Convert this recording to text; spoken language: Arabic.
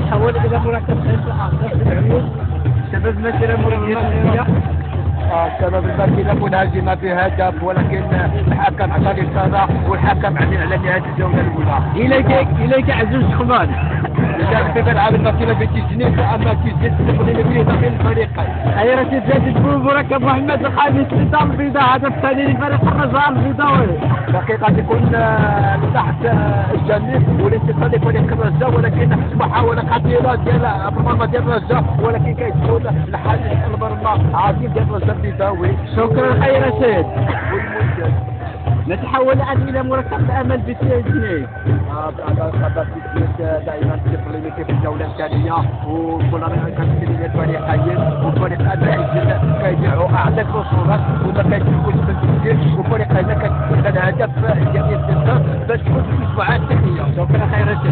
تحول الى مركب خير اخر في العيون سبب مثلا مركبيه. سبب الماكينه منهزمه بهدف، ولكن الحكم عطى الاشاره والحكم عمل على نهايه الجوله الاولى. اليك عزوز خمان. كان في ملعب الماكينه بتجنيد، اما تجنيد تقديم به داخل الفريقين. هي راه تزاد مركب محمد الخامس البيضاء البيضاء، هدف ثاني لفريق الرجاء البيضاوي. دقيقه تكون تحت الجنيد والانتصار لفريق الرجاء، ولكن محاوله خطيره ديال المرمى ديال الرجاء، ولكن كيدخل الحارس المرمى عظيم ديال الرجاء البيضاوي. شكرا خير رشيد. والمنجز نتحول الان الى مركب الامل بالتجنيد. خبر تسديد دائما تقليدي في الجوله الثانيه، وكل كتسديد الفريقين، والفريق البعيد كيبيعوا اعلى الفرص وما كيتمكنش من التسجيل، والفريق هذا كيتسجل هدف ديال الاستثمار باش تكون في الاسبوعات الثانيه. شكرا خير رشيد.